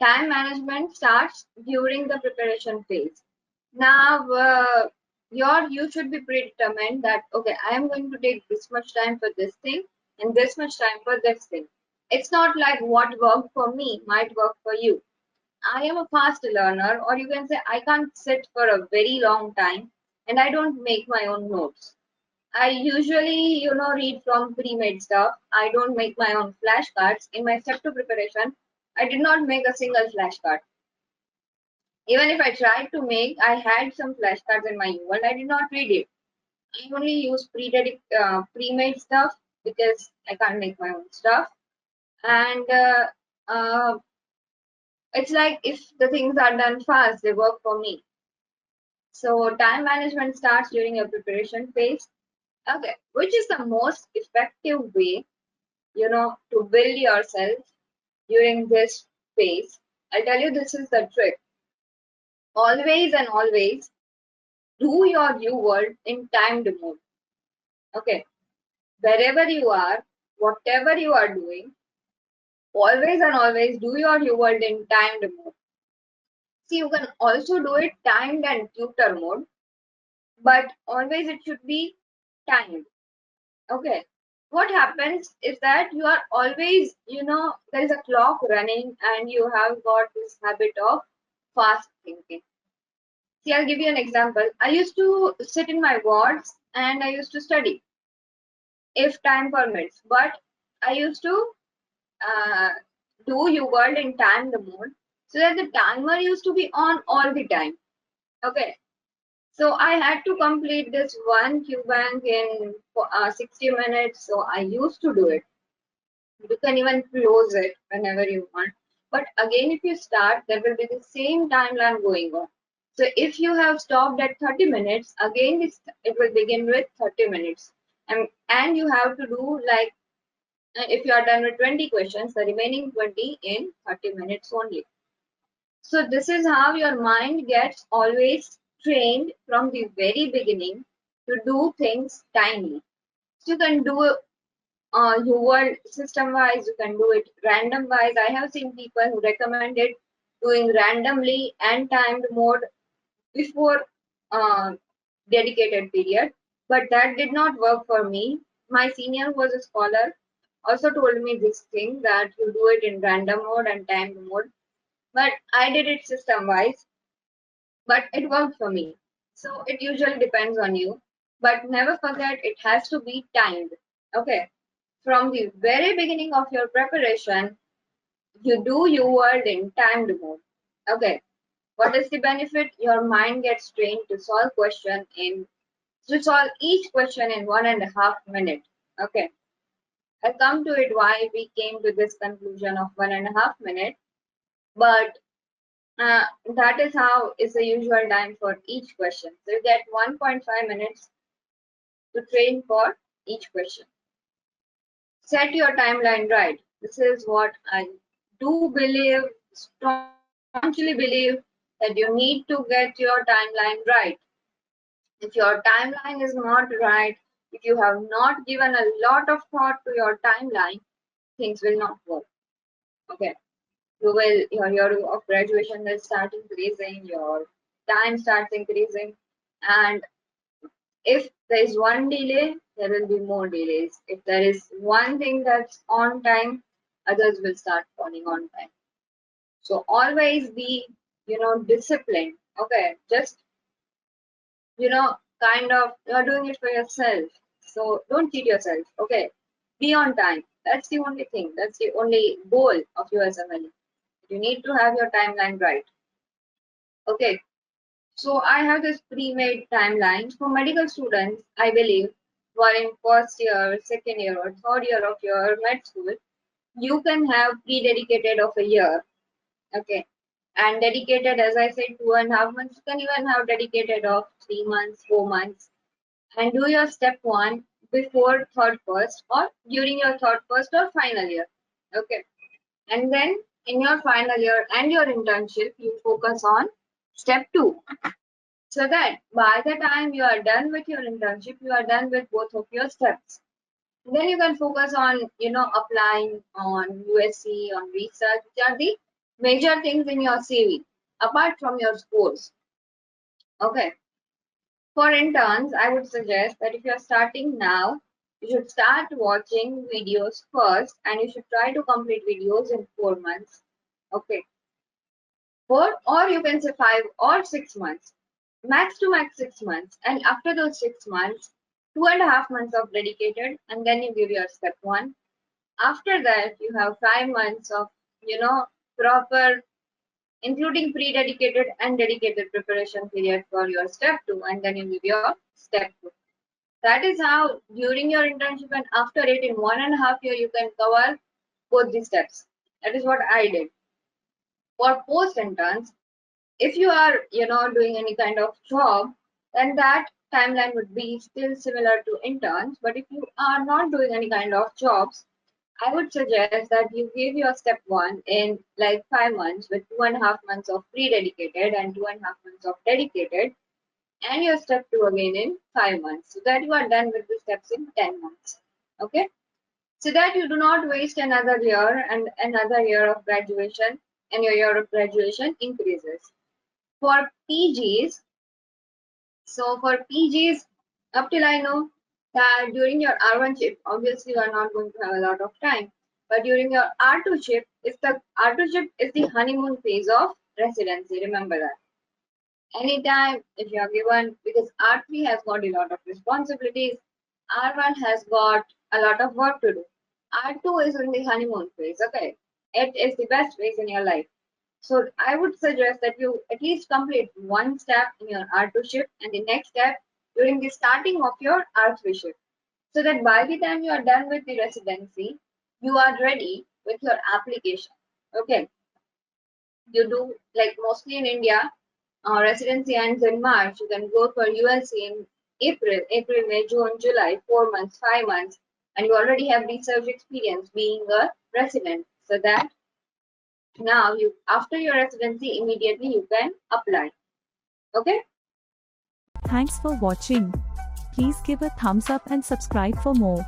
Time management starts during the preparation phase. Now, you should be predetermined that okay, I am going to take this much time for this thing and this much time for this thing. It's not like what worked for me might work for you. I am a fast learner, or you can say I can't sit for a very long time and I don't make my own notes. I usually, read from pre-made stuff. I don't make my own flashcards. In my step 2 preparation, I did not make a single flashcard. Even if I tried to make, I had some flashcards in my U and I did not read it. I only use pre-made stuff because I can't make my own stuff. And uh, it's like if the things are done fast, they work for me. So time management starts during your preparation phase. Okay, which is the most effective way, to build yourself during this phase? I'll tell you this is the trick. Always and always do your U word in timed mode. Okay, wherever you are, whatever you are doing, always and always do your U word in timed mode. See, you can also do it timed and tutor mode, but always it should be timed. Okay. What happens is that you are always, there is a clock running and you have got this habit of fast thinking. See, I'll give you an example. I used to sit in my wards and I used to study if time permits, but I used to uh, do your world in time the mode so that the timer used to be on all the time. Okay. So I had to complete this one Q bank in 60 minutes. So I used to do it. You can even close it whenever you want. But again, if you start, there will be the same timeline going on. So if you have stopped at 30 minutes, again, it will begin with 30 minutes. And you have to do like, if you are done with 20 questions, the remaining 20 in 30 minutes only. So this is how your mind gets always trained from the very beginning to do things timely. So you can do your world system wise, you can do it random wise. I have seen people who recommended doing randomly and timed mode before dedicated period, but that did not work for me. My senior who was a scholar also told me this thing that you do it in random mode and timed mode, but I did it system wise, but it worked for me. So it usually depends on you, but never forget it has to be timed. Okay, from the very beginning of your preparation, you do your word in timed mode. Okay, what is the benefit? Your mind gets trained to solve each question in 1.5 minutes. Okay, I'll come to it why we came to this conclusion of 1.5 minutes, but that is how is the usual time for each question. So you get 1.5 minutes to train for each question. Set your timeline right. This is what I do believe, staunchly believe, that you need to get your timeline right. If your timeline is not right, if you have not given a lot of thought to your timeline, things will not work. Okay. Your year of graduation will start increasing, your time starts increasing, and if there is one delay, there will be more delays. If there is one thing that's on time, others will start falling on time. So always be, disciplined. Okay, just, kind of, you're doing it for yourself. So don't cheat yourself. Okay, be on time. That's the only thing. That's the only goal of USMLE. You need to have your timeline right. Okay, so I have this pre-made timeline for medical students, I believe, who are in first year, second year, or third year of your med school. You can have pre-dedicated of a year. Okay. And dedicated, as I said, 2.5 months. You can even have dedicated of 3 months, 4 months. And do your step one before third first or during your third first or final year. Okay. And then in your final year and your internship, you focus on step two. So that by the time you are done with your internship, you are done with both of your steps. Then you can focus on, applying on USC, on research, which are the major things in your CV apart from your scores. Okay. For interns, I would suggest that if you're starting now, you should start watching videos first and you should try to complete videos in 4 months. Okay. 4, or you can say 5 or 6 months. Max to max 6 months. And after those 6 months, 2.5 months of dedicated, and then you give your step one. After that, you have 5 months of, proper, including pre-dedicated and dedicated preparation period for your step two, and then you give your step two. That is how during your internship and after it in 1.5 year you can cover both the steps. That is what I did. For post interns, if you are doing any kind of job, then that timeline would be still similar to interns. But if you are not doing any kind of jobs, I would suggest that you give your step one in like 5 months with 2.5 months of pre-dedicated and 2.5 months of dedicated, and your step two again in 5 months, so that you are done with the steps in 10 months. Okay, so that you do not waste another year and another year of graduation, and your year of graduation increases. For PGs, so for PGs, up till I know that during your R1 shift, obviously you are not going to have a lot of time. But during your R2 shift, R2 shift is the honeymoon phase of residency. Remember that. Anytime if you are given, because R3 has got a lot of responsibilities, R1 has got a lot of work to do. R2 is in the honeymoon phase. Okay, it is the best phase in your life. So I would suggest that you at least complete one step in your R2 shift and the next step during the starting of your R3 shift. So that by the time you are done with the residency, you are ready with your application. Okay, you do like mostly in India, residency ends in March. You can go for ULC in April, May, June, July, 4 months, 5 months, and you already have research experience being a resident. So that now you after your residency immediately you can apply. Okay. Thanks for watching. Please give a thumbs up and subscribe for more.